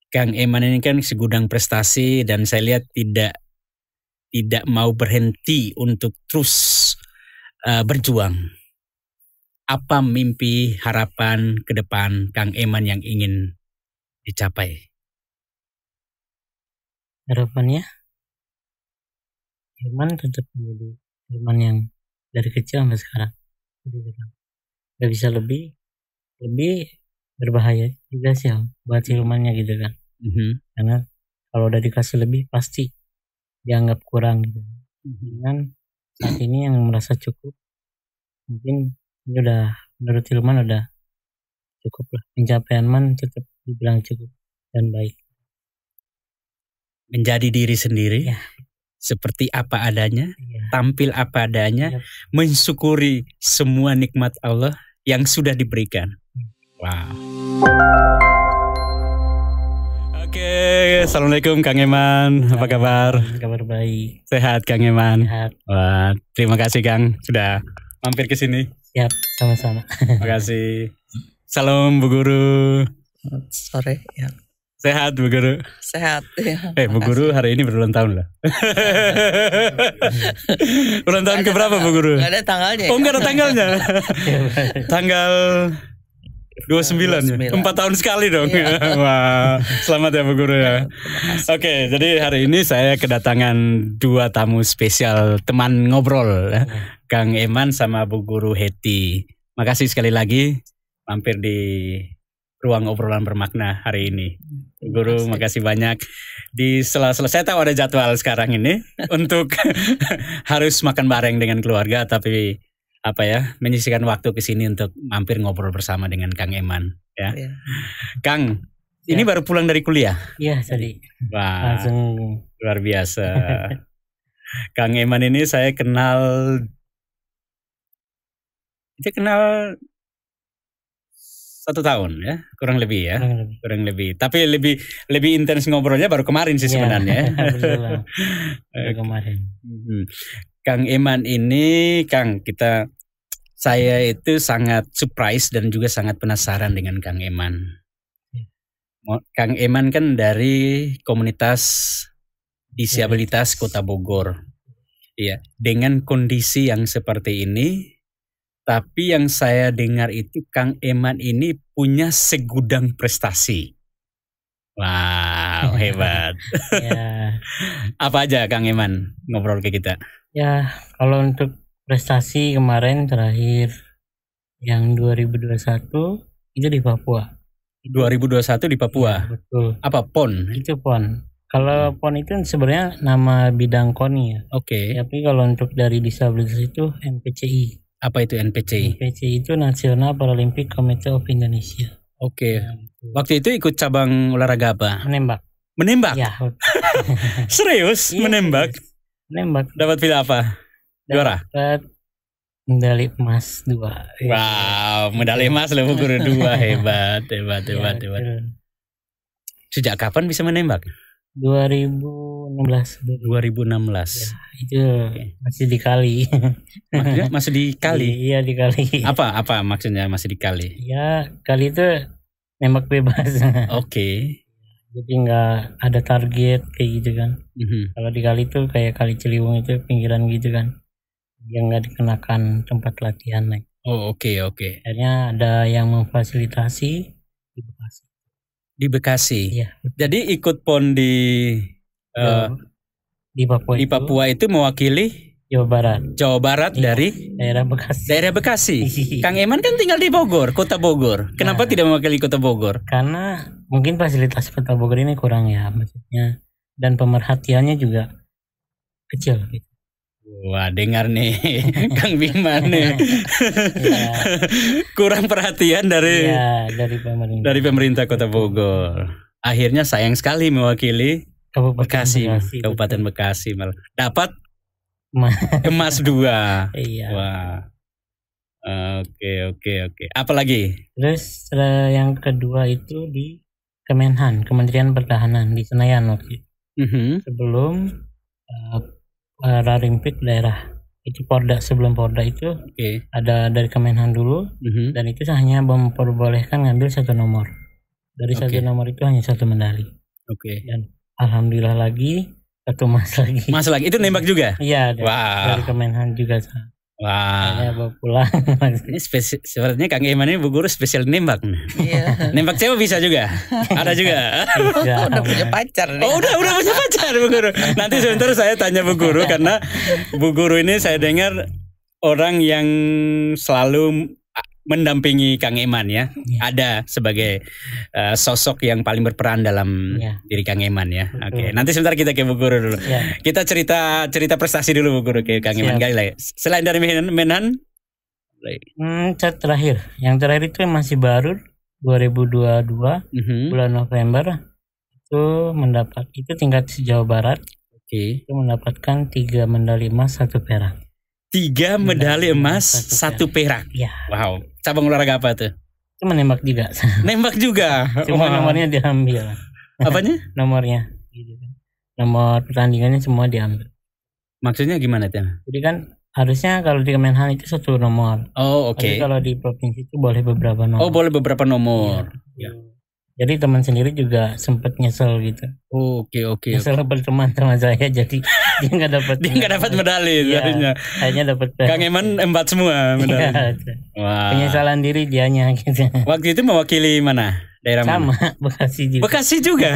Kang Eman ini kan segudang prestasi dan saya lihat tidak mau berhenti untuk terus berjuang. Apa mimpi harapan ke depan Kang Eman yang ingin dicapai? Harapannya Eman tetap menjadi Eman yang dari kecil sampai sekarang. Gak bisa lebih berbahaya juga sih buat silumannya gitu kan. Karena kalau udah dikasih lebih pasti dianggap kurang gitu. Dengan saat ini yang merasa cukup, mungkin ini udah menurut siluman udah cukup lah. Pencapaian Man tetap dibilang cukup dan baik. Menjadi diri sendiri, Ya. Seperti apa adanya, Ya. tampil apa adanya, mensyukuri semua nikmat Allah yang sudah diberikan. Wow. Oke, assalamualaikum Kang Eman. Apa kabar? Kabar baik. Sehat Kang Eman. Sehat. Wah, terima kasih Kang sudah mampir ke sini. Siap, sama-sama. Terima kasih. Salam Bu Guru. Sore ya. Sehat Bu Guru. Sehat ya. Bu Guru hari ini berulang tahun loh. Ulang tahun keberapa Bu Guru? Gak ada tanggalnya. Oh, enggak ada tanggalnya. Tanggal 29 ya. 4 tahun sekali dong. Iya. Wah, selamat ya Bu Guru ya. Oke, jadi hari ini saya kedatangan 2 tamu spesial teman ngobrol ya. Kang Eman sama Bu Guru Hetty. Makasih sekali lagi mampir di ruang obrolan bermakna hari ini. Bu Guru, makasih banyak. Di sela-sela saya tahu ada jadwal sekarang ini untuk harus makan bareng dengan keluarga, tapi menyisihkan waktu ke sini untuk mampir ngobrol bersama dengan Kang Eman ya. Ya. Kang, ini baru pulang dari kuliah? Iya, tadi. Wah, Langsung luar biasa. Kang Eman ini saya kenal 1 tahun ya, kurang lebih ya. Kurang lebih. Tapi lebih intens ngobrolnya baru kemarin sih sebenarnya. Baru kemarin. Kang Eman ini, saya itu sangat surprise dan juga sangat penasaran dengan Kang Eman. Kang Eman kan dari komunitas disabilitas Kota Bogor. Iya, dengan kondisi yang seperti ini, tapi yang saya dengar itu Kang Eman ini punya segudang prestasi. Wow, hebat. Ya. Apa aja Kang Eman ngobrol ke kita? Ya, kalau untuk prestasi kemarin terakhir yang 2021 itu di Papua. 2021 di Papua. Ya, betul. Apa PON? Itu PON. Kalau PON itu sebenarnya nama bidang KONI ya. Oke. Tapi kalau untuk dari disabilitas itu NPCI. Apa itu NPCI? NPCI itu National Paralympic Committee of Indonesia. Oke. Waktu itu ikut cabang olahraga apa? Menembak. Menembak? Ya. Serius? Iya, menembak? Menembak. Dapat pilih apa? Juara? Dapat medali emas 2. Wow, medali emas loh Bu Guru 2. Hebat. Sejak kapan bisa menembak? 2016. Ya, itu masih dikali. Maksudnya masih dikali? Iya, dikali. Apa maksudnya masih dikali? Ya, kali itu nembak bebas. Oke. Jadi nggak ada target kayak gitu kan. Kalau dikali itu kayak Kali Ciliwung itu pinggiran gitu kan. Dia nggak dikenakan tempat latihan naik. Oh, oke. Akhirnya ada yang memfasilitasi di Bekasi. Di Bekasi. Iya. Jadi ikut PON di Papua. Di Papua itu mewakili Jawa Barat iya, dari daerah Bekasi. Kang Eman kan tinggal di Bogor, Kota Bogor. Kenapa tidak mewakili Kota Bogor? Karena mungkin fasilitas Kota Bogor ini kurang ya, maksudnya, dan pemerhatiannya juga kecil gitu. Wah, dengar nih Kang Bima nih. Ya. Kurang perhatian dari pemerintah Kota Bogor. Akhirnya sayang sekali mewakili Kabupaten Bekasi malah dapat emas 2. Iya. Wah. Oke. Apalagi? Terus yang kedua itu di Kementerian Pertahanan di Senayan waktu itu. Sebelum Paralimpik daerah itu sebelum Porda itu ada dari Kemenhan dulu, dan itu hanya memperbolehkan ngambil 1 nomor. Dari Oke. satu nomor itu hanya 1 medali. Oke. Dan alhamdulillah lagi 1 emas lagi. Mas lagi itu nembak juga. Iya, Wah. dari Kemenhan juga. Akhirnya Wah. bawa pulang. Ini sepertinya Kang Eman ini Bu Guru spesial nembak. Iya. Nembak cewek bisa juga. Ada juga. Ya, Udah punya pacar nih. Oh, udah punya pacar Bu Guru. Nanti sebentar saya tanya Bu Guru karena Bu Guru ini saya dengar orang yang selalu mendampingi Kang Eman ya. Ada sebagai sosok yang paling berperan dalam Ya. diri Kang Eman ya. Betul. Oke, nanti sebentar kita ke Bu Guru dulu. Ya. Kita cerita prestasi dulu Bu Guru ke Kang Eman Siap. kali lah. Selain dari Menhan, Yang terakhir itu masih baru 2022 mhm. bulan November itu tingkat Jawa Barat Oke. itu mendapatkan 3 medali emas 1 perak. 3 medali emas, 1 perak. Ya, Wow. Cabang olahraga apa tuh? itu menembak juga. Nembak juga. Cuma Wah. nomornya diambil. Apanya? Nomornya gitu kan. Nomor pertandingannya semua diambil. Maksudnya gimana tuh? Jadi kan harusnya kalau di Kemenhan itu 1 nomor. Oh, oke. Tapi kalau di provinsi itu boleh beberapa nomor. Oh, boleh beberapa nomor. Ya. Jadi teman sendiri juga sempat nyesel gitu. Oh, oke. Nyesel berteman sama saya jadi dia nggak dapat. Dia nggak dapat medali Iya. tadinya. Hanya dapat Kang Eman empat semua medali. Iya. Wah. Penyesalan diri dianya gitu. Waktu itu mewakili mana? Daerah Sama mana? Bekasi juga. Bekasi juga.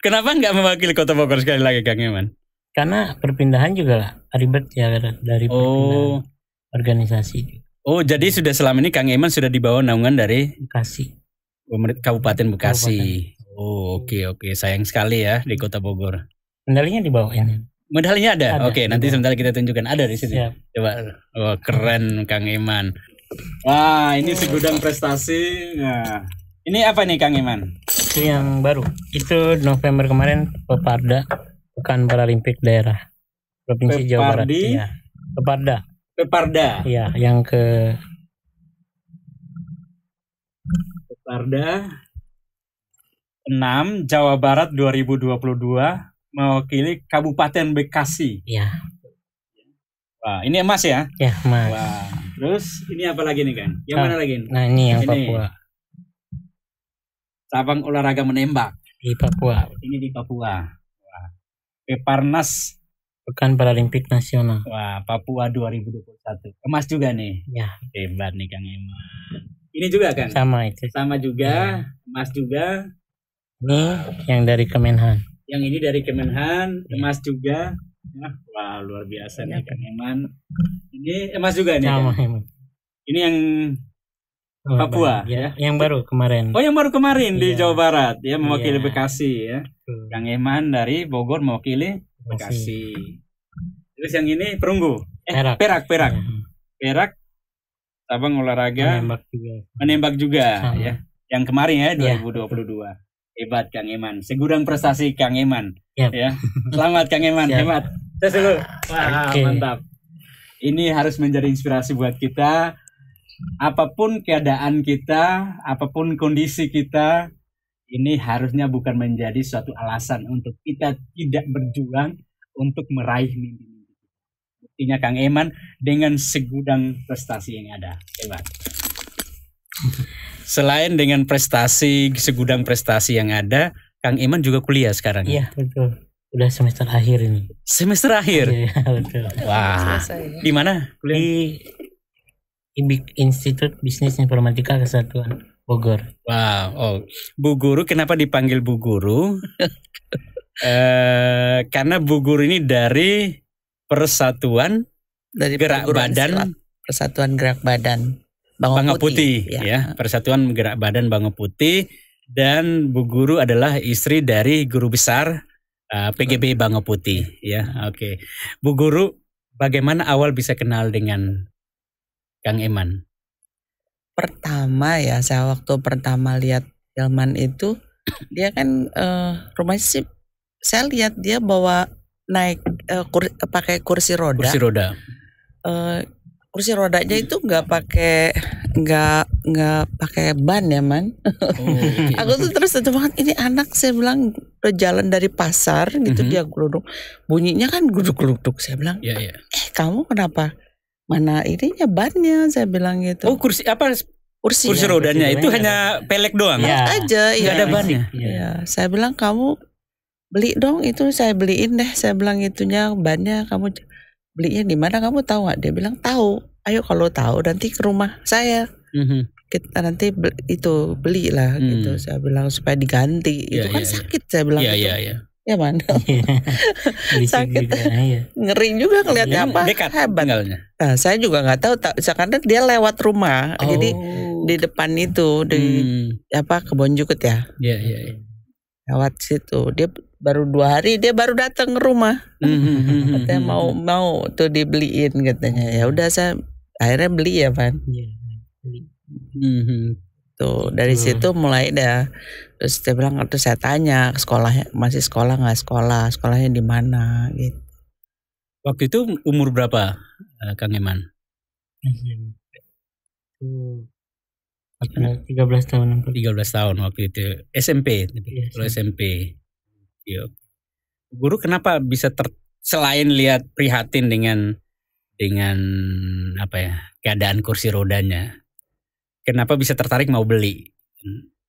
Kenapa nggak mewakili Kota Bogor sekali lagi Kang Eman? Karena perpindahan juga ribet ya dari perpindahan organisasi Oh, jadi sudah selama ini Kang Eman sudah di bawah naungan dari Bekasi. Kabupaten Bekasi. Oh, oke. Sayang sekali ya di Kota Bogor. Medalinya dibawain. Medalinya ada. Ada. Oke, nanti sebentar kita tunjukkan ada di sini. Siap. Coba. Wah, keren Kang Eman. Wah, ini segudang prestasi. Nah, ini apa nih Kang Eman? Itu yang baru. Itu November kemarin Peparda, Pekan Paralimpik Daerah Provinsi Jawa Barat. Pepardi? Iya. Peparda. Iya, yang ke Peparda 6 Jawa Barat 2022 mewakili Kabupaten Bekasi. ya, Wah, ini emas ya? ya Mas. Wah, terus ini apa lagi nih Kang? Yang mana lagi? Nah, ini yang Ini. Papua. Cabang olahraga menembak. Di Papua, Ini di Papua. Wah. Peparnas. Pekan Paralimpik Nasional. Wah, Papua 2021. Emas juga nih. Ya, Hebat nih Kang Eman. Ini juga Kang? sama itu. Sama juga, emas juga. Ini yang dari Kemenhan. Yang ini dari Kemenhan, emas juga. Wah, luar biasa nih Kang Eman. Ini emas juga nih. Sama Kang? emang. Ini yang Papua, ya. ya? Yang baru kemarin. yang baru kemarin di Iya. Jawa Barat, ya mewakili Iya. Bekasi ya. Tuh, Kang Eman dari Bogor mewakili Bekasi. Terus yang ini perunggu. Perak. Perak. Ya. Perak cabang olahraga Menembak juga. menembak juga Sama. ya. Yang kemarin ya Iya. 2022. Hebat Kang Eman. Segudang prestasi Kang Eman. Yap. Ya. Selamat Kang Eman, Siap. hebat. Tes dulu. Wah, Oke. mantap. Ini harus menjadi inspirasi buat kita. Apapun keadaan kita, apapun kondisi kita, ini harusnya bukan menjadi suatu alasan untuk kita tidak berjuang untuk meraih mimpi-mimpi. Buktinya Kang Eman dengan segudang prestasi yang ada. Hebat. Selain dengan segudang prestasi yang ada, Kang Eman juga kuliah sekarang. Iya, betul. Udah semester akhir ini. Semester akhir. Iya, betul. Wah. Selesai. Di mana? Kuliah? Di IBIK Institut Bisnis Informatika Kesatuan Bogor. Wow. Oh, Bu Guru kenapa dipanggil Bu Guru? Karena Bu Guru ini dari Persatuan Dari Gerak perguruan Badan silat, Persatuan Gerak Badan Bangau Putih, ya. Persatuan Gerak Badan Bangau Putih, dan Bu Guru adalah istri dari guru besar PGB Bangau Putih, ya. Oke. Bu Guru, bagaimana awal bisa kenal dengan Kang Eman? Pertama ya, saya waktu pertama lihat Hilman itu, dia kan rumahnya sih, saya lihat dia bawa naik pakai kursi roda. Kursi roda. Kursi rodanya itu nggak pakai ban ya man. Okay. Aku tuh terus banget, ini anak, saya bilang udah jalan dari pasar gitu, dia geluduk, bunyinya kan geluduk-geluduk, saya bilang, Ya, ya. kamu kenapa mana ininya bannya, saya bilang gitu. Oh, kursi apa? kursi Kursi ya. rodanya kursi itu rodanya hanya pelek doang. Ya. Aja Nggak ya. ada bannya. Ya, saya bilang kamu beli dong itu, saya beliin deh. Saya bilang itunya bannya kamu belinya di mana, kamu tahu nggak? Dia bilang tahu. Ayo kalau tahu nanti ke rumah saya. Kita nanti beli lah gitu. Saya bilang supaya diganti. Iya, Itu kan iya, iya. sakit saya bilang Iya, gitu. iya, iya. Ya mana? Sakit Sakit. juga. Ngeri juga ngelihatnya apa? Dekat Hebat. tinggalnya. Nah, saya juga nggak tahu karena dia lewat rumah. Jadi di depan itu di Kebon Jukut ya. Iya, iya, iya. Lewat situ. Dia baru 2 hari dia baru datang ke rumah. Katanya mau tuh dibeliin katanya. Ya udah saya akhirnya beli ya, Pan. Iya. Tuh dari situ mulai dah. Terus dia bilang, terus saya tanya sekolahnya masih sekolah nggak, sekolahnya di mana gitu. Waktu itu umur berapa Kang Eman? Itu 13 tahun. 13 tahun waktu itu. SMP. Iya, Kalau SMP. Iya. Guru kenapa bisa selain lihat prihatin dengan apa ya, keadaan kursi rodanya, kenapa bisa tertarik mau beli?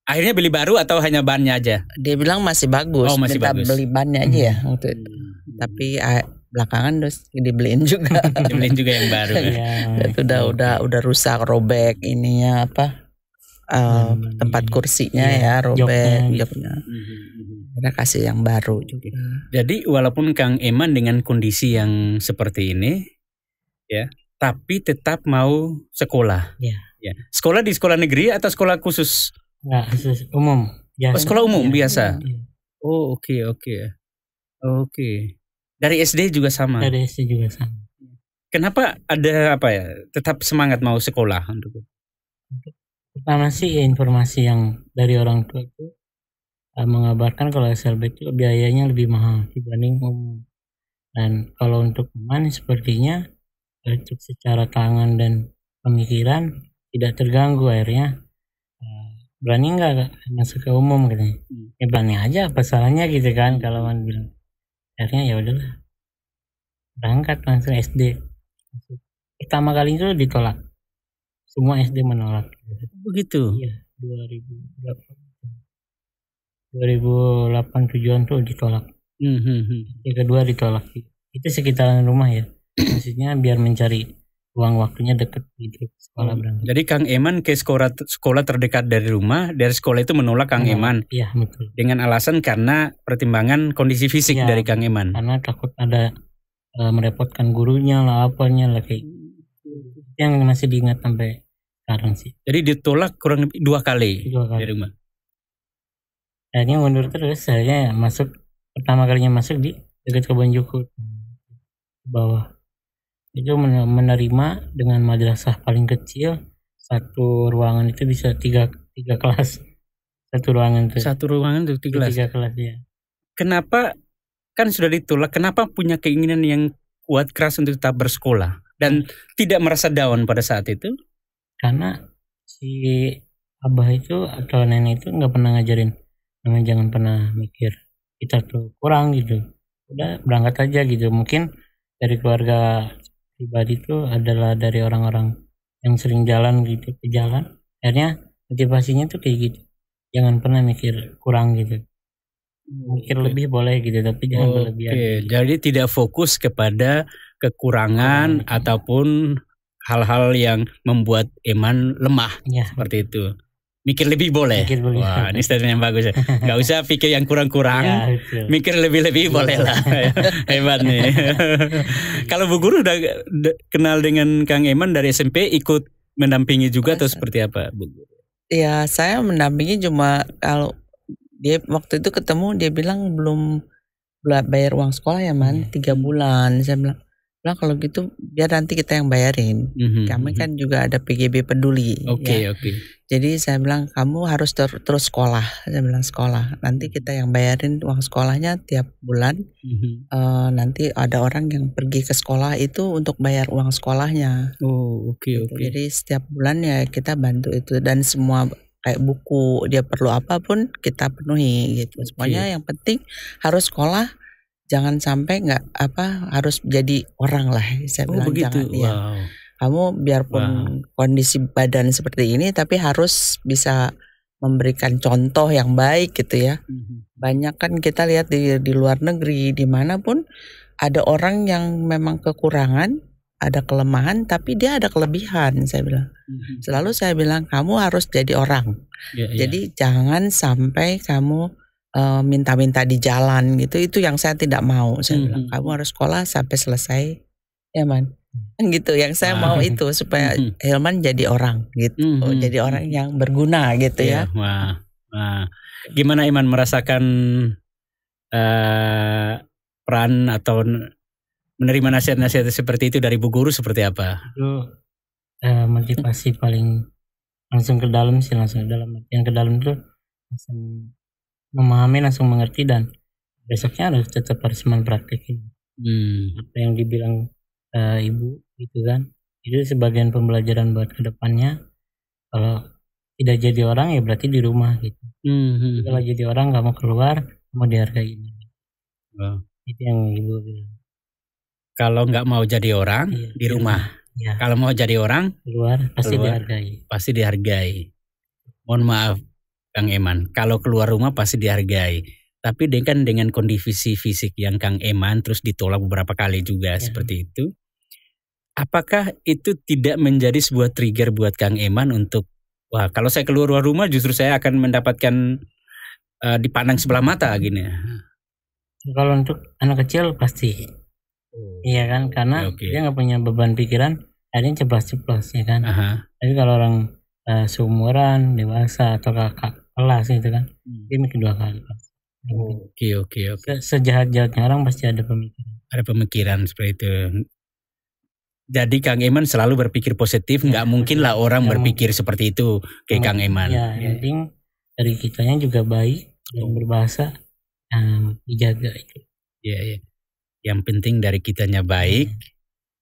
Akhirnya beli baru atau hanya bannya aja? Dia bilang masih bagus, Masih minta bagus. beli bannya aja ya waktu itu. Tapi belakangan terus dibeliin juga. Dibeliin juga yang baru. Itu udah rusak, robek ininya tempat kursinya ya robek, joknya. Kita kasih yang baru juga. Jadi walaupun Kang Eman dengan kondisi yang seperti ini, ya, tapi tetap mau sekolah. Ya. Ya. Sekolah di sekolah negeri atau sekolah khusus? Enggak, khusus umum. Ya. Sekolah umum biasa. Ya. Oh, oke. Dari SD juga sama. Dari SD juga sama. Kenapa ada tetap semangat mau sekolah untuk Pertama sih informasi yang dari orang tua itu mengabarkan kalau SLB itu biayanya lebih mahal dibanding umum. Dan kalau untuk Eman sepertinya untuk secara tangan dan pemikiran tidak terganggu, akhirnya berani nggak masuk ke umum katanya. Ya berani aja, apa salahnya gitu kan kalau Man bilang. Akhirnya ya udahlah, berangkat langsung SD. Pertama kali itu ditolak, semua SD menolak. begitu? Iya, 2008 tujuan tuh ditolak. Yang kedua ditolak. Itu sekitaran rumah ya. Maksudnya biar mencari uang waktunya deket gitu sekolah berangkat. Jadi Kang Eman ke sekolah terdekat dari rumah, dari sekolah itu menolak Kang Eman. Iya betul. Dengan alasan karena pertimbangan kondisi fisik Ya, dari Kang Eman. Karena takut ada merepotkan gurunya lah, apanya lah kayak yang masih diingat sampai sekarang sih. Jadi ditolak kurang lebih 2 kali dari rumah. Akhirnya mundur terus, akhirnya pertama kalinya masuk di dekat Kebon Jukut bawah. Itu menerima dengan madrasah paling kecil, satu ruangan itu bisa tiga kelas. Satu ruangan itu 3 kelas ya. Kenapa, kan sudah ditolak, kenapa punya keinginan yang kuat keras untuk tetap bersekolah dan tidak merasa down pada saat itu? Karena si abah itu atau nenek itu nggak pernah ngajarin, jangan pernah mikir kita tuh kurang gitu. Udah berangkat aja gitu. Mungkin dari keluarga pribadi itu adalah dari orang-orang yang sering jalan gitu, ke jalan. Akhirnya motivasinya tuh kayak gitu. Jangan pernah mikir kurang gitu. Mikir lebih boleh gitu, tapi jangan berlebihan. Jadi tidak fokus kepada kekurangan ataupun hal-hal yang membuat Eman lemah, ya, seperti itu. Mikir lebih boleh. Wah, ini statement yang bagus ya. Gak usah pikir yang kurang-kurang, ya, mikir lebih-lebih boleh lah. Hebat nih. Kalau Bu Guru udah kenal dengan Kang Eman dari SMP, ikut mendampingi juga atau seperti apa, Bu Guru? Ya, saya mendampingi cuma kalau dia waktu itu ketemu dia bilang belum bayar uang sekolah ya Man, 3 bulan. Saya bilang kalau gitu biar nanti kita yang bayarin. Kami kan juga ada PGB peduli. Oke. Jadi saya bilang kamu harus terus sekolah. Saya bilang sekolah. Nanti kita yang bayarin uang sekolahnya tiap bulan. Nanti ada orang yang pergi ke sekolah itu untuk bayar uang sekolahnya. Oke. Jadi setiap bulan ya kita bantu itu, dan semua kayak buku dia perlu apapun kita penuhi gitu. Semuanya yang penting harus sekolah. Jangan sampai harus jadi orang lah. Saya bilang begitu. jangan. Ya. kamu biarpun kondisi badan seperti ini tapi harus bisa memberikan contoh yang baik gitu ya. Banyak kan kita lihat di luar negeri dimanapun ada orang yang memang kekurangan, ada kelemahan tapi dia ada kelebihan, saya bilang. Selalu saya bilang kamu harus jadi orang. Jadi jangan sampai kamu minta-minta di jalan gitu. Itu yang saya tidak mau. Saya bilang kamu harus sekolah sampai selesai, ya Man. Gitu. Yang saya mau itu supaya Hilman jadi orang gitu. Jadi orang yang berguna gitu ya. Wah. Gimana Iman merasakan peran atau menerima nasihat-nasihat seperti itu dari Bu Guru seperti apa? Itu motivasi paling langsung ke dalam sih, langsung ke dalam. Yang ke dalam tuh langsung memahami, langsung mengerti, dan besoknya tetap harus mempraktekin apa yang dibilang ibu gitu kan. Itu sebagian pembelajaran buat kedepannya. Kalau tidak jadi orang ya berarti di rumah gitu. Kalau jadi orang gak mau keluar, mau dihargai. Itu yang ibu bilang. Kalau nggak mau jadi orang di rumah. Ya. Kalau mau jadi orang keluar dihargai. Pasti dihargai. Mohon maaf Kang Eman, kalau keluar rumah pasti dihargai. Tapi dengan kondisi fisik yang Kang Eman terus ditolak beberapa kali juga seperti itu. Apakah itu tidak menjadi sebuah trigger buat Kang Eman untuk, wah kalau saya keluar rumah justru saya akan mendapatkan dipandang sebelah mata gini. Kalau untuk anak kecil pasti. Iya kan, karena dia nggak punya beban pikiran, akhirnya ceplos-ceplos ya kan. Tapi kalau orang seumuran, dewasa atau kakak kelas gitu kan, dia mikir 2 kali. Oke. Sejahat-jahatnya orang pasti ada pemikiran. Ada pemikiran seperti itu. Jadi Kang Eman selalu berpikir positif, nggak mungkin lah orang berpikir seperti itu kayak Kang Eman. Ya, yang penting dari kitanya juga baik dan berbahasa, dijaga itu. Iya. Yang penting dari kitanya baik,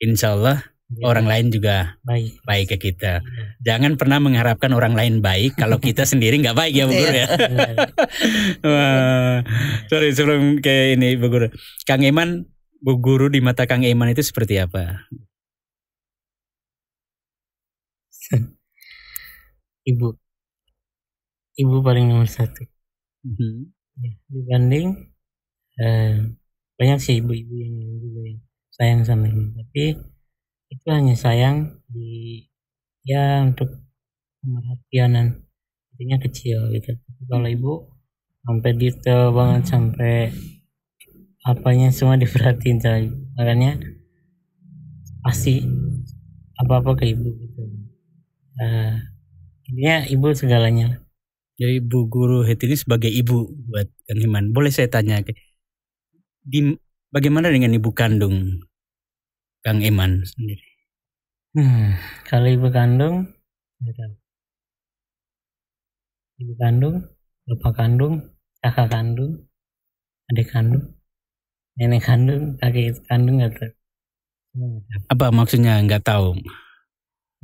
insya Allah orang lain juga baik ke kita. Jangan pernah mengharapkan orang lain baik kalau kita sendiri nggak baik ya Bu Guru ya. Sorry sebelum kayak ini Bu Guru. Kang Eman, Bu Guru di mata Kang Eman itu seperti apa? Ibu paling nomor 1. Dibanding banyak sih ibu-ibu yang juga yang sayang sama ibu, tapi itu hanya sayang untuk pemerhatianan, intinya kecil gitu. Kalau ibu sampai detail banget, sampai apanya semua diperhatiin sama ibu, makanya pasti apa-apa ke ibu gitu. Intinya ibu segalanya. Jadi Bu Guru ini sebagai ibu buat Kang Eman, boleh saya tanya bagaimana dengan ibu kandung Kang Eman sendiri? Kalau ibu kandung, bapak kandung, kakak kandung, adik kandung, nenek kandung, kakek kandung nggak tahu. Apa maksudnya nggak tahu?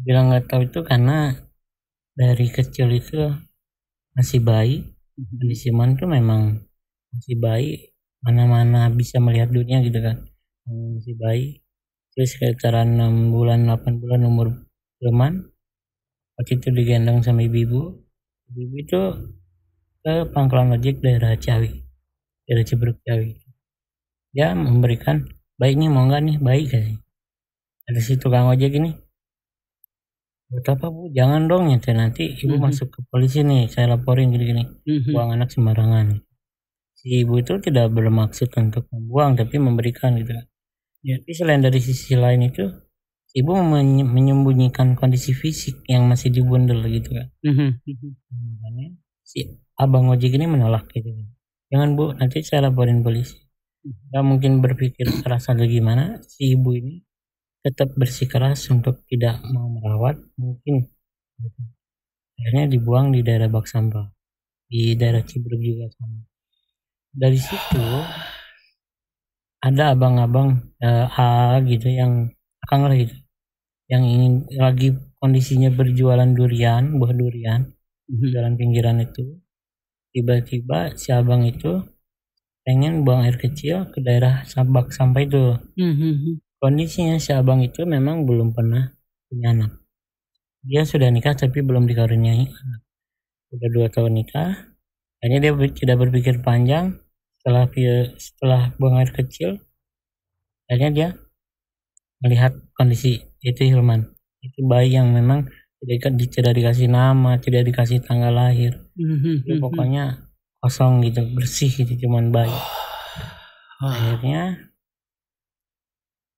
Bilang nggak tahu itu karena dari kecil itu masih bayi, kondisi Iman tuh memang masih bayi, mana-mana bisa melihat dunia gitu kan, masih bayi. Terus sekitar 6 bulan 8 bulan umur Iman, waktu itu digendong sama ibu itu ke pangkalan ojek daerah Ciawi, daerah Ciberuk Ciawi. Dia memberikan, baiknya mau nggak nih, baik sih. Ada si tukang ojek ini, buat apa Bu? Jangan dong ya, nanti ibu masuk ke polisi nih, saya laporin gini-gini. Buang anak sembarangan. Si ibu itu tidak bermaksud untuk membuang, tapi memberikan gitu kan. Tapi selain dari sisi lain itu, ibu menyembunyikan kondisi fisik yang masih dibundel gitu kan. Makanya si abang ojek ini menolak gitu kan. Jangan Bu, nanti saya laporin polisi. Gak mungkin berpikir keras atau gimana, si ibu ini tetap bersikeras untuk tidak mau merawat, mungkin akhirnya dibuang di daerah bak sampah, di daerah Ciberuk juga sama. Dari situ ada abang-abang gitu yang akang lah gitu, yang ingin lagi kondisinya berjualan durian, buah durian, jalan pinggiran itu. Tiba-tiba si abang itu pengen buang air kecil ke daerah bak sampah itu. Kondisinya si abang itu memang belum pernah punya anak. Dia sudah nikah tapi belum dikaruniai anak. Udah 2 tahun nikah. Akhirnya dia tidak berpikir panjang. Setelah buang air kecil, akhirnya dia melihat kondisi itu Hilman. Itu bayi yang memang tidak dikasih nama, tidak dikasih tanggal lahir. Itu pokoknya kosong gitu, bersih gitu, cuman bayi. Akhirnya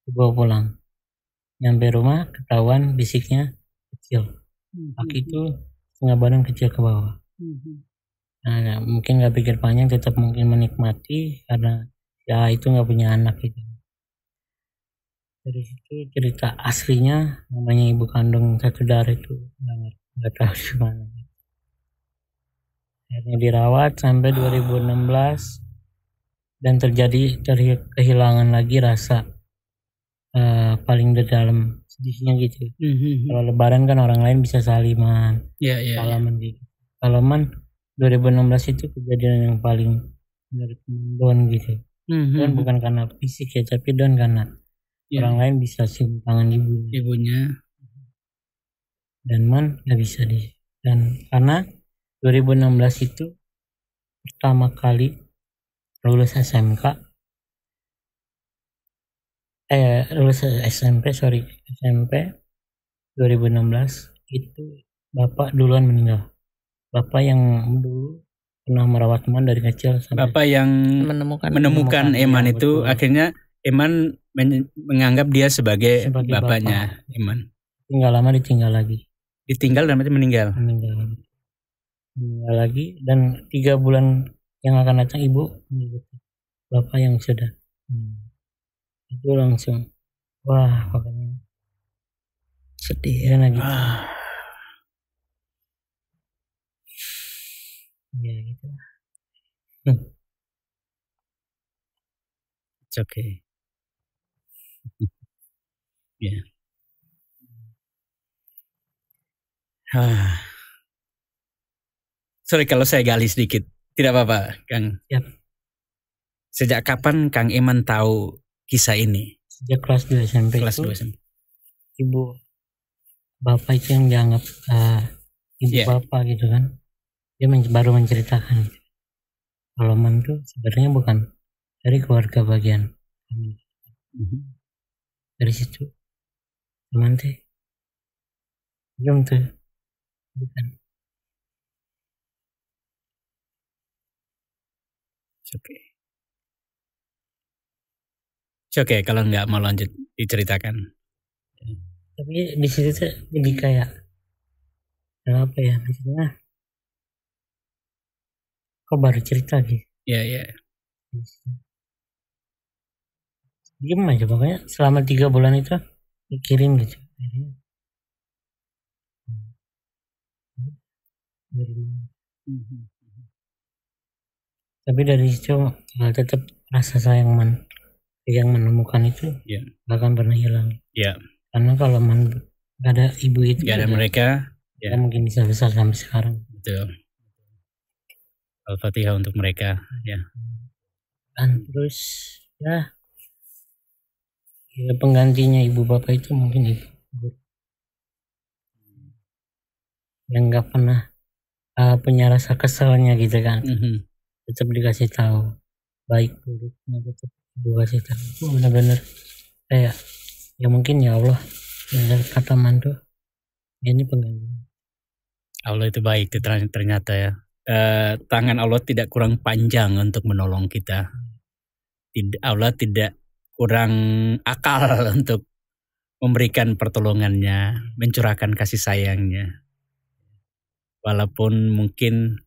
dibawa pulang. Nyampe rumah ketahuan fisiknya kecil. Kaki itu setengah badan kecil ke bawah. Nah, mungkin nggak pikir panjang, tetap mungkin menikmati karena ya itu nggak punya anak gitu. Dari situ cerita aslinya, namanya ibu kandung satu darah itu nggak tahu gimana. Akhirnya dirawat sampai 2016 dan terjadi kehilangan lagi rasa paling dalam sedihnya gitu. Kalau Lebaran kan orang lain bisa salaman gitu. Salaman 2016 itu kejadian yang paling menurut Don gitu. Don bukan karena fisik ya, tapi Don karena orang lain bisa cium tangan ibunya. Dan Man nggak bisa dan karena 2016 itu pertama kali lulus SMP SMP 2016 itu bapak duluan meninggal. Bapak yang dulu pernah merawat Man dari kecil sampai bapak yang menemukan Eman itu betul. Akhirnya Eman menganggap dia sebagai bapaknya bapak. Eman. Tinggal lama ditinggal lagi. Ditinggal dan meninggal lagi dan 3 bulan yang akan datang ibu mengikuti bapak yang sudah itu langsung wah pokoknya sedih ya gitu. Ya gitu lah. It's okay. Ya. Sorry kalau saya gali sedikit. Tidak apa-apa, Kang. Yap. Sejak kapan Kang Eman tahu kisah ini? Sejak kelas 2 SMP. Kelas 2 SMP. Ibu bapak itu yang dianggap ibu bapak gitu kan. Dia baru menceritakan kalau Man tuh sebenarnya bukan dari keluarga bagian kami. Dari situ Man teh belum tuh bukan. Oke, kalau nggak mau lanjut diceritakan. Tapi di situ tuh jadi kayak apa ya maksudnya? Kok baru cerita gitu? Iya. Diem aja pokoknya selama 3 bulan itu dikirim gitu. Tapi dari situ tetap rasa sayang Man yang menemukan itu gak akan pernah hilang. Karena kalau Man gak ada ibu itu, gak ada mereka, mungkin bisa besar sampai sekarang. Betul. Al-Fatihah untuk mereka, ya. Dan terus ya penggantinya ibu bapak itu mungkin ibu guru yang nggak pernah punya rasa kesalnya gitu kan. Tetap dikasih tahu baik buruknya, tetap ibu kasih tahu. Itu benar-benar kayak ya mungkin ya Allah benar kata mantu ya ini penggantinya. Allah itu baik ternyata ya. Tangan Allah tidak kurang panjang untuk menolong kita. Allah tidak kurang akal untuk memberikan pertolongannya, mencurahkan kasih sayangnya. Walaupun mungkin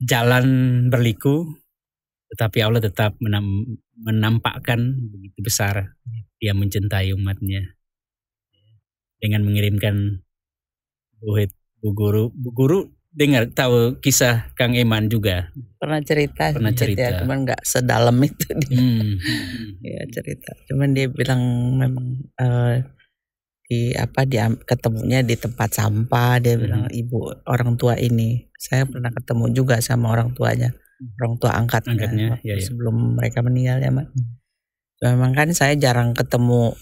jalan berliku, tetapi Allah tetap menampakkan begitu besar Dia mencintai umatnya dengan mengirimkan Bu Guru dengar tahu kisah Kang Eman juga pernah cerita ya, cuman nggak sedalam itu dia. Ya cerita, cuman dia bilang memang ketemunya di tempat sampah. Dia bilang ibu orang tua ini saya pernah ketemu juga sama orang tuanya, orang tua angkatnya ya. Sebelum mereka meninggal ya Mak. Memang kan saya jarang ketemu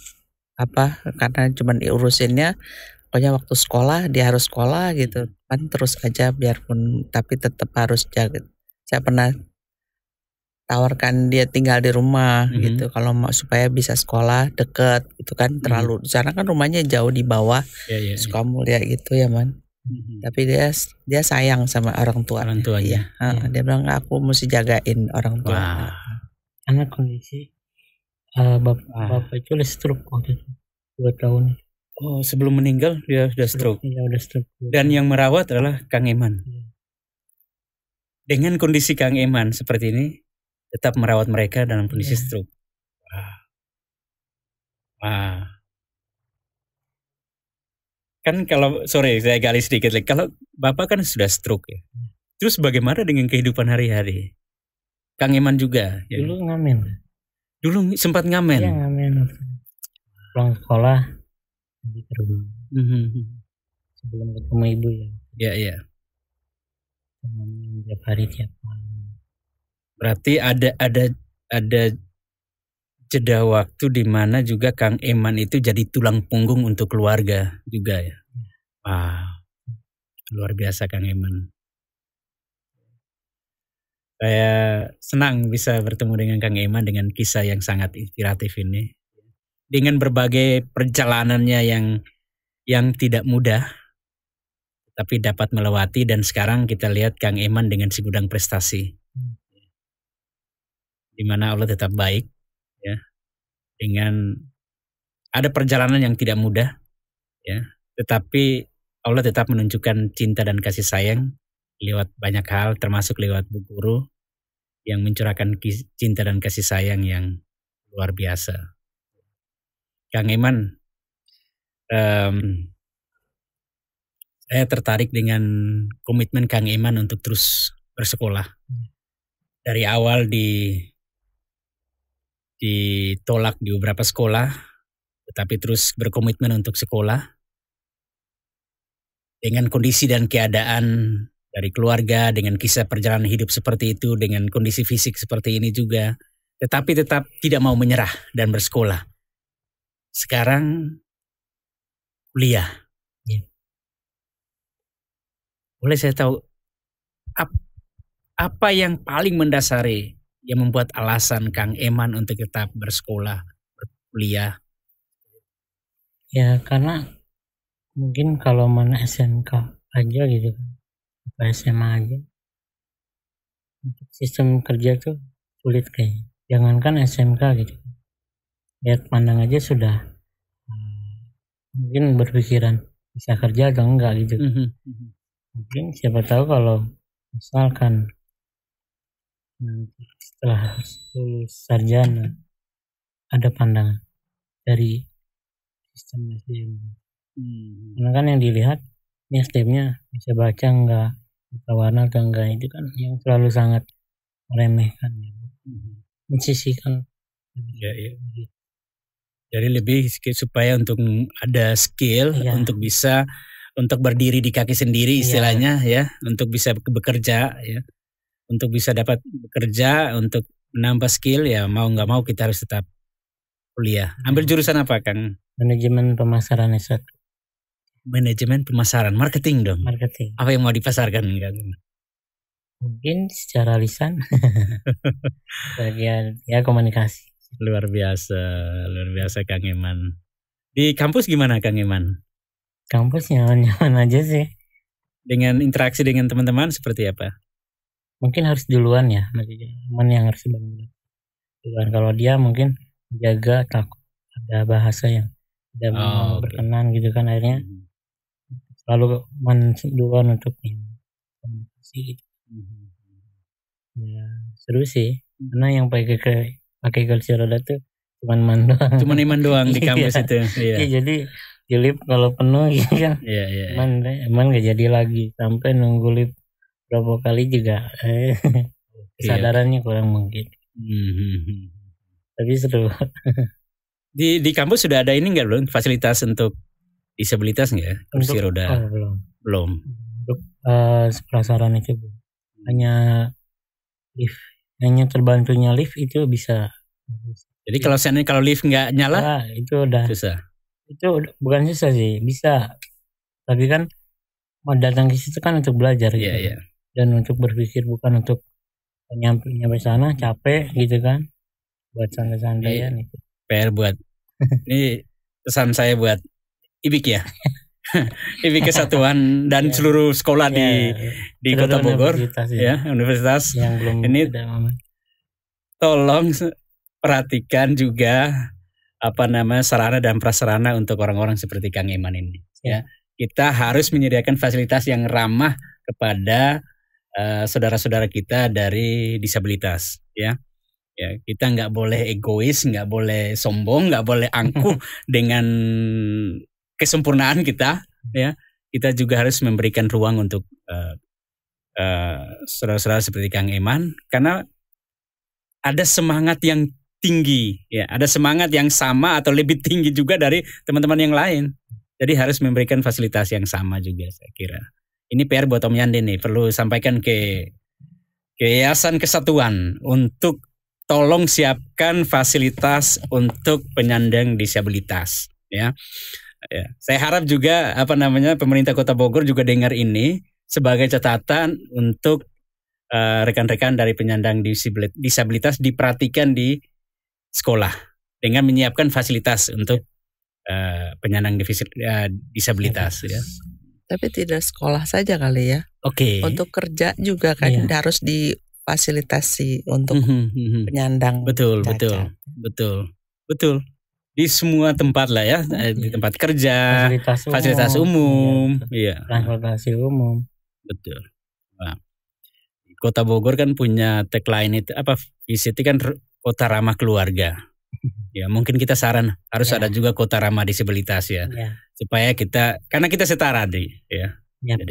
karena cuman diurusinnya pokoknya waktu sekolah dia harus sekolah gitu kan, terus aja biarpun tapi tetap harus jaga. Saya pernah tawarkan dia tinggal di rumah gitu kalau mau supaya bisa sekolah deket gitu kan, terlalu di sana kan rumahnya jauh di bawah. Suka mulia gitu ya man. Tapi dia sayang sama orang tuanya. Dia bilang aku mesti jagain orang tua. Karena kondisi bapak itu udah stroke waktu itu 2 tahun. Oh, sebelum meninggal dia sudah stroke. Iya, udah stroke. Dan yang merawat adalah Kang Eman. Dengan kondisi Kang Eman seperti ini, tetap merawat mereka dalam kondisi stroke. Wah. Kan kalau saya gali sedikit lagi. Kalau Bapak kan sudah stroke ya. Terus bagaimana dengan kehidupan hari-hari? Kang Eman juga. Dulu ngamen. Dulu sempat ngamen. Iya, ngamen. Pulang sekolah di rumah. Sebelum ketemu ibu ya. Iya. Ngamen tiap hari tiap malam. Berarti ada jeda waktu di mana juga Kang Eman itu jadi tulang punggung untuk keluarga juga ya. Wah, luar biasa Kang Eman. Saya senang bisa bertemu dengan Kang Eman dengan kisah yang sangat inspiratif ini. Dengan berbagai perjalanannya yang tidak mudah, tapi dapat melewati, dan sekarang kita lihat Kang Eman dengan segudang prestasi. Di mana Allah tetap baik ya, dengan ada perjalanan yang tidak mudah ya, tetapi Allah tetap menunjukkan cinta dan kasih sayang lewat banyak hal, termasuk lewat Bu Guru yang mencurahkan cinta dan kasih sayang yang luar biasa. Kang Eman, saya tertarik dengan komitmen Kang Eman untuk terus bersekolah. Dari awal ditolak di beberapa sekolah, tetapi terus berkomitmen untuk sekolah. Dengan kondisi dan keadaan dari keluarga, dengan kisah perjalanan hidup seperti itu, dengan kondisi fisik seperti ini juga, tetapi tetap tidak mau menyerah dan bersekolah. Sekarang kuliah. Boleh saya tahu apa yang paling mendasari yang membuat alasan Kang Eman untuk tetap bersekolah, berkuliah? Ya karena mungkin kalau mana SMK aja gitu kan, apa SMA aja, untuk sistem kerja tuh sulit kayaknya. Jangankan SMK gitu, lihat pandang aja sudah mungkin berpikiran bisa kerja atau enggak gitu. Mungkin siapa tahu kalau misalkan nanti setelah lulus sarjana ada pandangan dari sistem SDM. Karena kan yang dilihat ini SDM-nya bisa baca enggak, bisa warna atau enggak, itu kan yang selalu sangat meremehkan ya. Mensisihkan. Ya. Jadi lebih supaya untuk ada skill untuk bisa untuk berdiri di kaki sendiri istilahnya ya, untuk bisa bekerja ya. Untuk bisa dapat bekerja, untuk menambah skill ya, mau nggak mau kita harus tetap kuliah. Ambil jurusan apa Kang? Manajemen pemasaran S1. Manajemen pemasaran, marketing dong. Marketing. Apa yang mau dipasarkan Kang? Mungkin secara lisan. Bagian ya komunikasi. Luar biasa Kang Eman. Di kampus gimana Kang Eman? Kampus nyaman aja sih. Dengan interaksi dengan teman-teman seperti apa? Mungkin harus duluan ya, teman yang harus bangun duluan. Kalau dia mungkin jaga takut ada bahasa yang tidak berkenan gitu kan, akhirnya selalu duluan untuk komunikasi gitu. Ya seru sih, karena yang pakai kursi roda tuh cuman Iman doang di kampus itu. Iya. Jadi di lift kalau penuh gitu kan, Iman gak jadi lagi sampai nunggu lift berapa kali juga kesadarannya kurang mungkin. Tapi seru. Di kampus sudah ada ini nggak belum fasilitas untuk disabilitas nggak, kursi roda? Belum. Untuk prasaran itu hanya lift, hanya terbantunya lift itu bisa Jadi kalau lift nggak nyala, Nah, itu udah susah. Itu bukan susah sih, bisa. Tapi kan mau datang ke situ kan untuk belajar gitu. Iya. Dan untuk berpikir, bukan untuk nyampe sana capek gitu kan. Buat santai-santaian itu. PR buat ini pesan saya buat IBIK ya. IBIK Kesatuan dan seluruh sekolah di Kota Bogor universitas yang belum ini ada, tolong perhatikan juga sarana dan prasarana untuk orang-orang seperti Kang Eman ini. Ya, kita harus menyediakan fasilitas yang ramah kepada saudara-saudara kita dari disabilitas. Ya, kita nggak boleh egois, nggak boleh sombong, nggak boleh angkuh dengan kesempurnaan kita. Ya, kita juga harus memberikan ruang untuk saudara-saudara seperti Kang Eman, karena ada semangat yang tinggi, ya, ada semangat yang sama atau lebih tinggi juga dari teman-teman yang lain. Jadi harus memberikan fasilitas yang sama juga, saya kira. Ini PR buat Om Yandi nih, perlu sampaikan ke Yayasan Kesatuan untuk tolong siapkan fasilitas untuk penyandang disabilitas. Ya. Saya harap juga pemerintah Kota Bogor juga dengar ini sebagai catatan untuk rekan-rekan dari penyandang disabilitas diperhatikan di sekolah dengan menyiapkan fasilitas untuk penyandang disabilitas. Ya. Tapi tidak sekolah saja kali ya. Oke. Untuk kerja juga kan harus difasilitasi untuk penyandang. Betul. Di semua tempat lah ya, di tempat kerja, fasilitas umum, transportasi umum. Betul. Nah, Kota Bogor kan punya tagline itu visitnya kan kota ramah keluarga. Ya, mungkin kita saran harus ada juga kota ramah disabilitas ya. Supaya karena kita setara jadi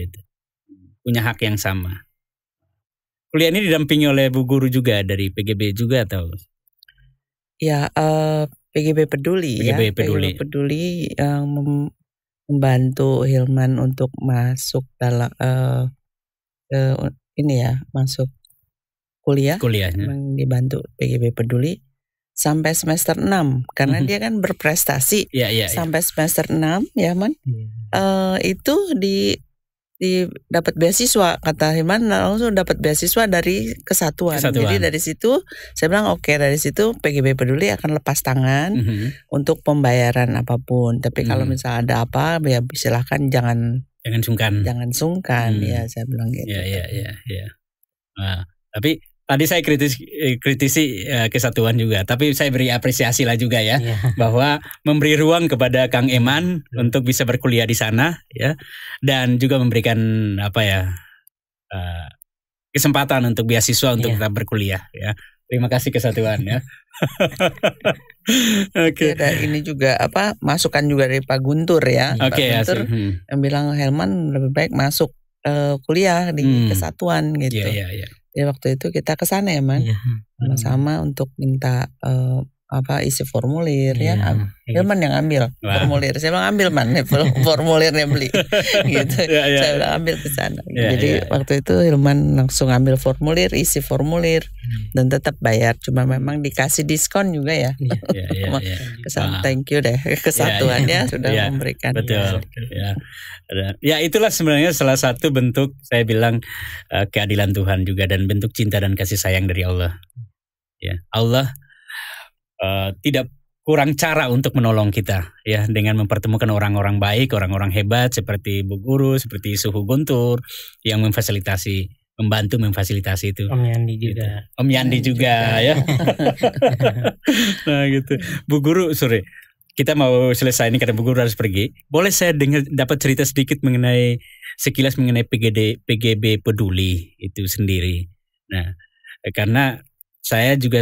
itu. Punya hak yang sama. Kuliah ini didampingi oleh Bu Guru juga dari PGB juga atau? Ya, PGB Peduli. PGB Peduli yang membantu Hilman untuk masuk dalam masuk kuliahnya. Dibantu PGB Peduli sampai semester 6 karena dia kan berprestasi. Sampai semester 6 ya Man. Itu dapat beasiswa, kata Hilman langsung dapat beasiswa dari Kesatuan. Jadi dari situ saya bilang oke, dari situ PGB Peduli akan lepas tangan untuk pembayaran apapun. Tapi kalau misalnya ada apa ya silahkan jangan sungkan ya, saya bilang gitu. Iya. Nah, tapi tadi saya kritisi Kesatuan juga, tapi saya beri apresiasi lah juga ya, bahwa memberi ruang kepada Kang Eman untuk bisa berkuliah di sana ya, dan juga memberikan kesempatan untuk beasiswa untuk tetap berkuliah ya. Terima kasih Kesatuan ya. Oke. Dan ini juga masukan juga dari Pak Guntur ya. Pak Guntur yang bilang Hilman lebih baik masuk kuliah di Kesatuan gitu. Iya. Ya waktu itu kita ke sana ya Man, sama-sama untuk minta isi formulir ya. Hilman yang ambil formulir, saya bilang ambil Man, formulirnya beli, gitu. Saya bilang ambil ke sana. Jadi waktu itu Hilman langsung ambil formulir, isi formulir dan tetap bayar. Cuma memang dikasih diskon juga ya. Kesana, thank you deh Kesatuan ya sudah memberikan. Betul. Ya itulah sebenarnya salah satu bentuk saya bilang keadilan Tuhan juga dan bentuk cinta dan kasih sayang dari Allah. Ya, Allah tidak kurang cara untuk menolong kita ya, dengan mempertemukan orang-orang baik, orang-orang hebat seperti Bu Guru, seperti Suhu Guntur yang membantu memfasilitasi itu. Om Yandi juga. Gitu. Om Yandi juga ya. Nah gitu. Bu Guru, kita mau selesai ini karena Bu Guru harus pergi. Boleh saya dapat cerita sedikit sekilas mengenai PGB Peduli itu sendiri. Nah, karena saya juga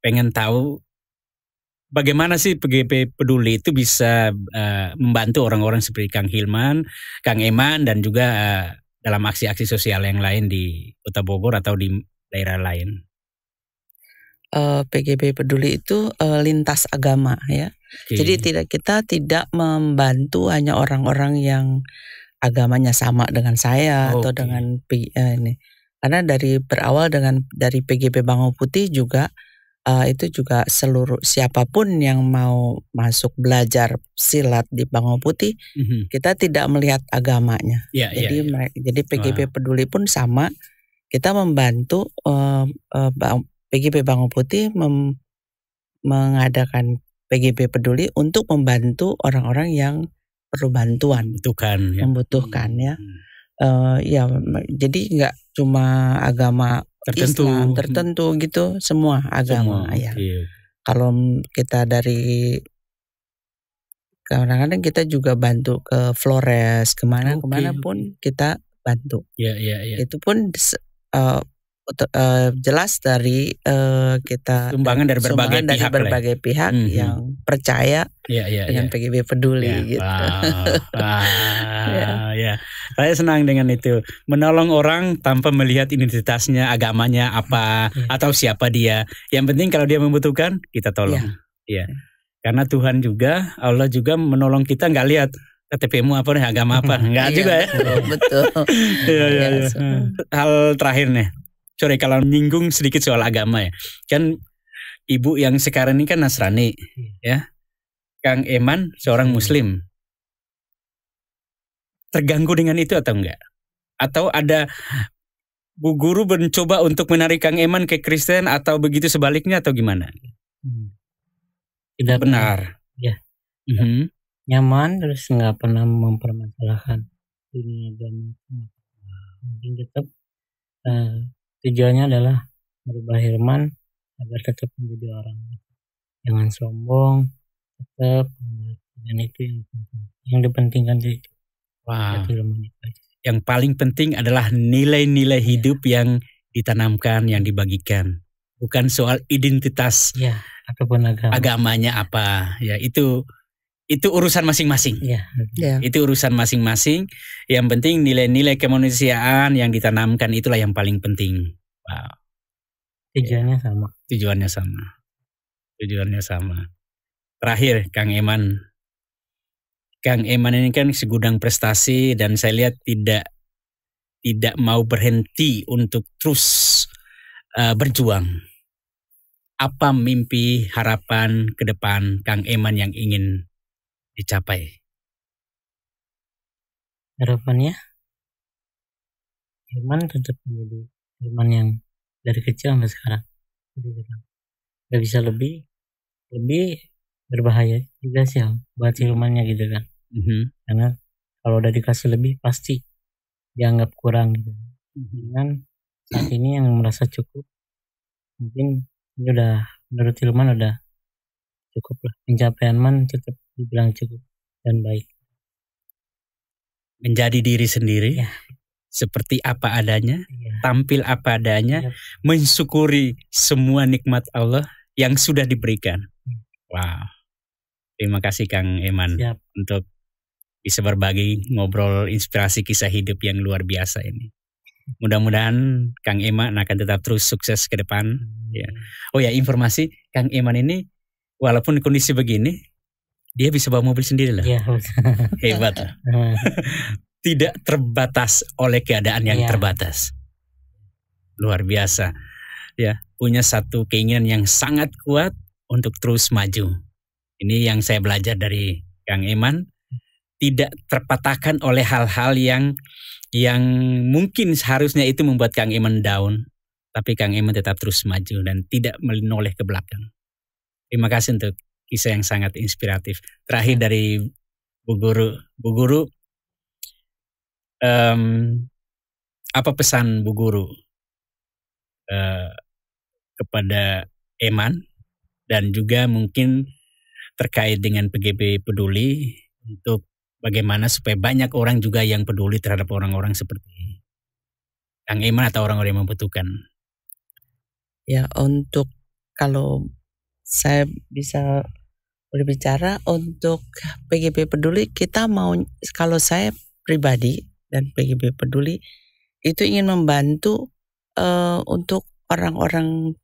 pengen tahu bagaimana sih PGB Peduli itu bisa membantu orang-orang seperti Kang Hilman, Kang Eman, dan juga dalam aksi-aksi sosial yang lain di Kota Bogor atau di daerah lain. PGB Peduli itu lintas agama ya. Jadi kita tidak membantu hanya orang-orang yang agamanya sama dengan saya atau dengan ini. Karena berawal dari PGB Bangau Putih juga itu juga seluruh siapapun yang mau masuk belajar silat di Bangau Putih, kita tidak melihat agamanya. Jadi PGP Peduli pun sama, kita membantu PGP Bangau Putih mengadakan PGP Peduli untuk membantu orang-orang yang perlu bantuan, membutuhkan ya. Jadi nggak cuma agama tertentu gitu, semua agama ya. Kalau kita dari kadang-kadang kita juga bantu ke Flores, kemana pun kita bantu. Itu pun jelas dari kita sumbangan dari berbagai pihak yang percaya dengan PGP Peduli gitu. Saya senang dengan itu, menolong orang tanpa melihat identitasnya, agamanya apa atau siapa dia. Yang penting kalau dia membutuhkan kita tolong. Karena Tuhan juga, Allah juga menolong kita, nggak lihat KTP-mu apa nih, agama apa, nggak juga ya. Betul. Hal terakhir nih. Sorry kalau menyinggung sedikit soal agama ya. Kan ibu yang sekarang ini kan Nasrani ya. Kang Eman seorang Muslim. Terganggu dengan itu atau enggak? Atau ada Bu Guru mencoba untuk menarik Kang Eman ke Kristen atau begitu sebaliknya atau gimana? Tidak benar. Ya. Nyaman terus nggak pernah mempermasalahkan dunia agama. Mungkin tetap tujuannya adalah merubah Hilman agar tetap menjadi orang. Jangan sombong, tetap, dan itu yang dipentingkan itu. Yang paling penting adalah nilai-nilai hidup yang ditanamkan, yang dibagikan. Bukan soal identitas ataupun agamanya apa. Ya, itu urusan masing-masing. Itu urusan masing-masing. Yang penting nilai-nilai kemanusiaan yang ditanamkan itulah yang paling penting. Tujuannya sama. Terakhir Kang Eman. Kang Eman ini kan segudang prestasi dan saya lihat tidak mau berhenti untuk terus berjuang. Apa mimpi, harapan ke depan Kang Eman yang ingin dicapai? Harapannya Hilman tetap menjadi Hilman yang dari kecil sampai sekarang gak bisa lebih berbahaya juga sih buat Hilmannya gitu kan. Karena kalau udah dikasih lebih pasti dianggap kurang gitu. Dengan saat ini yang merasa cukup, mungkin ini udah menurut Hilman udah cukup lah. Pencapaian Man tetap dibilang cukup dan baik. Menjadi diri sendiri, seperti apa adanya, tampil apa adanya, mensyukuri semua nikmat Allah yang sudah diberikan. Wow. Terima kasih Kang Eman untuk bisa berbagi, ngobrol inspirasi kisah hidup yang luar biasa ini. Mudah-mudahan Kang Eman akan tetap terus sukses ke depan. Oh ya, informasi Kang Eman ini walaupun kondisi begini, dia bisa bawa mobil sendiri lah. Hebat lah. Tidak terbatas oleh keadaan yang terbatas. Luar biasa. Ya, punya satu keinginan yang sangat kuat untuk terus maju. Ini yang saya belajar dari Kang Eman. Tidak terpatahkan oleh hal-hal yang mungkin seharusnya itu membuat Kang Eman down. Tapi Kang Eman tetap terus maju dan tidak menoleh ke belakang. Terima kasih untuk kisah yang sangat inspiratif. Terakhir dari Bu Guru, apa pesan Bu Guru kepada Eman dan juga mungkin terkait dengan PGP Peduli untuk bagaimana supaya banyak orang juga yang peduli terhadap orang-orang seperti Kang Eman atau orang-orang yang membutuhkan? Ya, untuk kalau saya bisa berbicara untuk PGP Peduli, kita mau, kalau saya pribadi dan PGP Peduli itu ingin membantu untuk orang-orang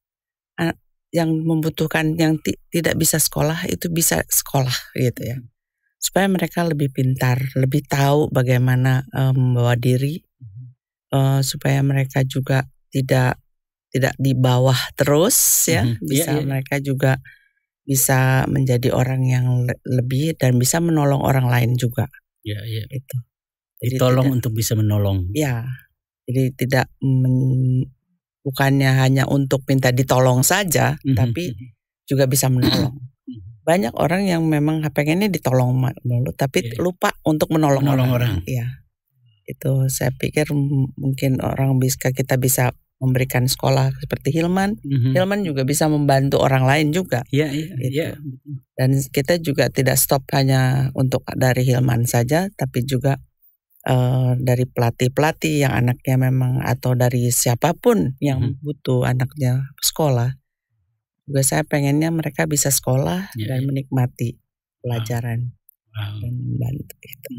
yang membutuhkan, yang tidak bisa sekolah itu bisa sekolah gitu ya, supaya mereka lebih pintar, lebih tahu bagaimana membawa diri, supaya mereka juga tidak tidak di bawah terus ya, bisa Iya. mereka juga bisa menjadi orang yang lebih dan bisa menolong orang lain juga. Iya. Itu. Jadi Ditolong tidak, untuk bisa menolong. ya, jadi tidak bukannya hanya untuk minta ditolong saja, tapi juga bisa menolong. Banyak orang yang memang pengennya ditolong dulu, tapi lupa untuk menolong orang. Ya, itu saya pikir mungkin kita bisa memberikan sekolah seperti Hilman. Hilman juga bisa membantu orang lain juga. Iya. Dan kita juga tidak stop hanya untuk dari Hilman saja, tapi juga dari pelatih-pelatih yang anaknya memang, atau dari siapapun yang butuh anaknya sekolah. Juga saya pengennya mereka bisa sekolah dan menikmati pelajaran dan membantu itu.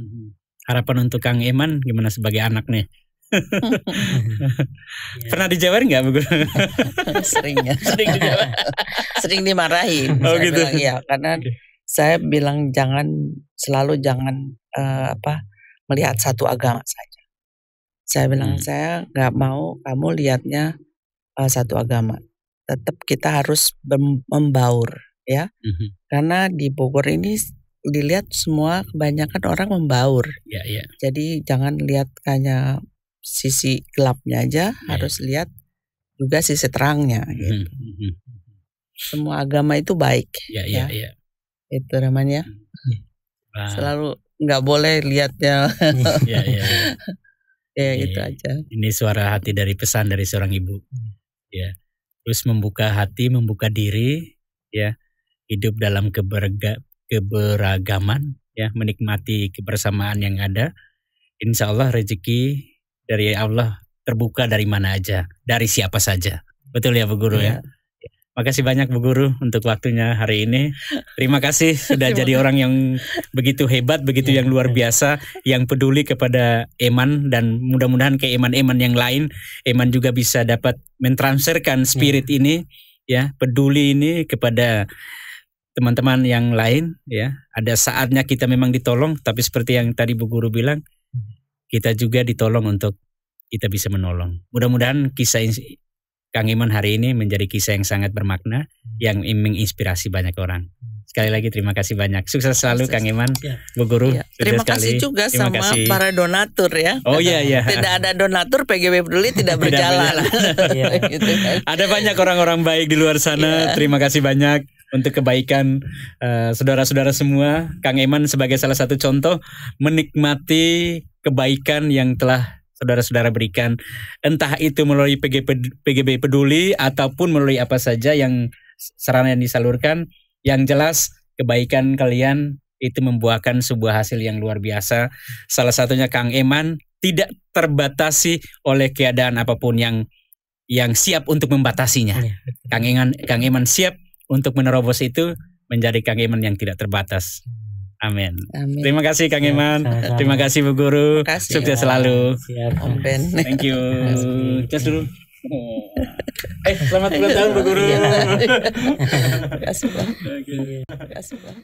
Harapan untuk Kang Eman gimana sebagai anak nih? Pernah dijawarin nggak Bu Guru? Sering dijawarin. Sering dimarahi. Oh gitu. Bilang, ya, karena saya bilang jangan melihat satu agama saja. Saya bilang saya nggak mau kamu lihatnya satu agama. Tetap kita harus membaur ya. Karena di Bogor ini dilihat semua kebanyakan orang membaur. Iya. Jadi jangan lihat hanya sisi gelapnya aja, harus lihat juga sisi terangnya. Gitu. Semua agama itu baik. Iya. Itu namanya. Selalu nggak boleh lihatnya. Iya. Ya itu aja. Ini suara hati dari pesan dari seorang ibu. Ya. Terus membuka hati, membuka diri, ya. Hidup dalam keberagaman, ya, menikmati kebersamaan yang ada. Insya Allah rezeki dari Allah terbuka dari mana aja, dari siapa saja. Betul ya Bu Guru ya? Makasih banyak Bu Guru untuk waktunya hari ini. Terima kasih sudah jadi orang yang begitu hebat, begitu yang luar biasa, yang peduli kepada Eman, dan mudah-mudahan ke Eman-Eman yang lain, Eman juga bisa dapat mentransferkan spirit ini, ya, peduli ini kepada teman-teman yang lain, ya. Ada saatnya kita memang ditolong, tapi seperti yang tadi Bu Guru bilang, kita juga ditolong untuk kita bisa menolong. Mudah-mudahan kisah Kang Eman hari ini menjadi kisah yang sangat bermakna, yang menginspirasi banyak orang. Sekali lagi terima kasih banyak. Sukses selalu Kang Eman, Bu Guru. Terima kasih juga sama para donatur ya. Oh iya. Tidak ada donatur, PGB Peduli tidak berjalan. Gitu. Ada banyak orang-orang baik di luar sana. Terima kasih banyak untuk kebaikan saudara-saudara semua. Kang Eman sebagai salah satu contoh menikmati kebaikan yang telah saudara-saudara berikan, entah itu melalui PGB Peduli ataupun melalui apa saja yang sarana yang disalurkan. Yang jelas kebaikan kalian itu membuahkan sebuah hasil yang luar biasa. Salah satunya Kang Eman tidak terbatasi oleh keadaan apapun yang siap untuk membatasinya. Kang Eman siap untuk menerobos itu, menjadi Kang Eman yang tidak terbatas. Amin. Terima kasih Kang Eman. Terima kasih Bu Guru. Sukses selalu. Om Ben. Thank you. Just dulu. Selamat ulang tahun Bu Guru. Terima kasih Bang.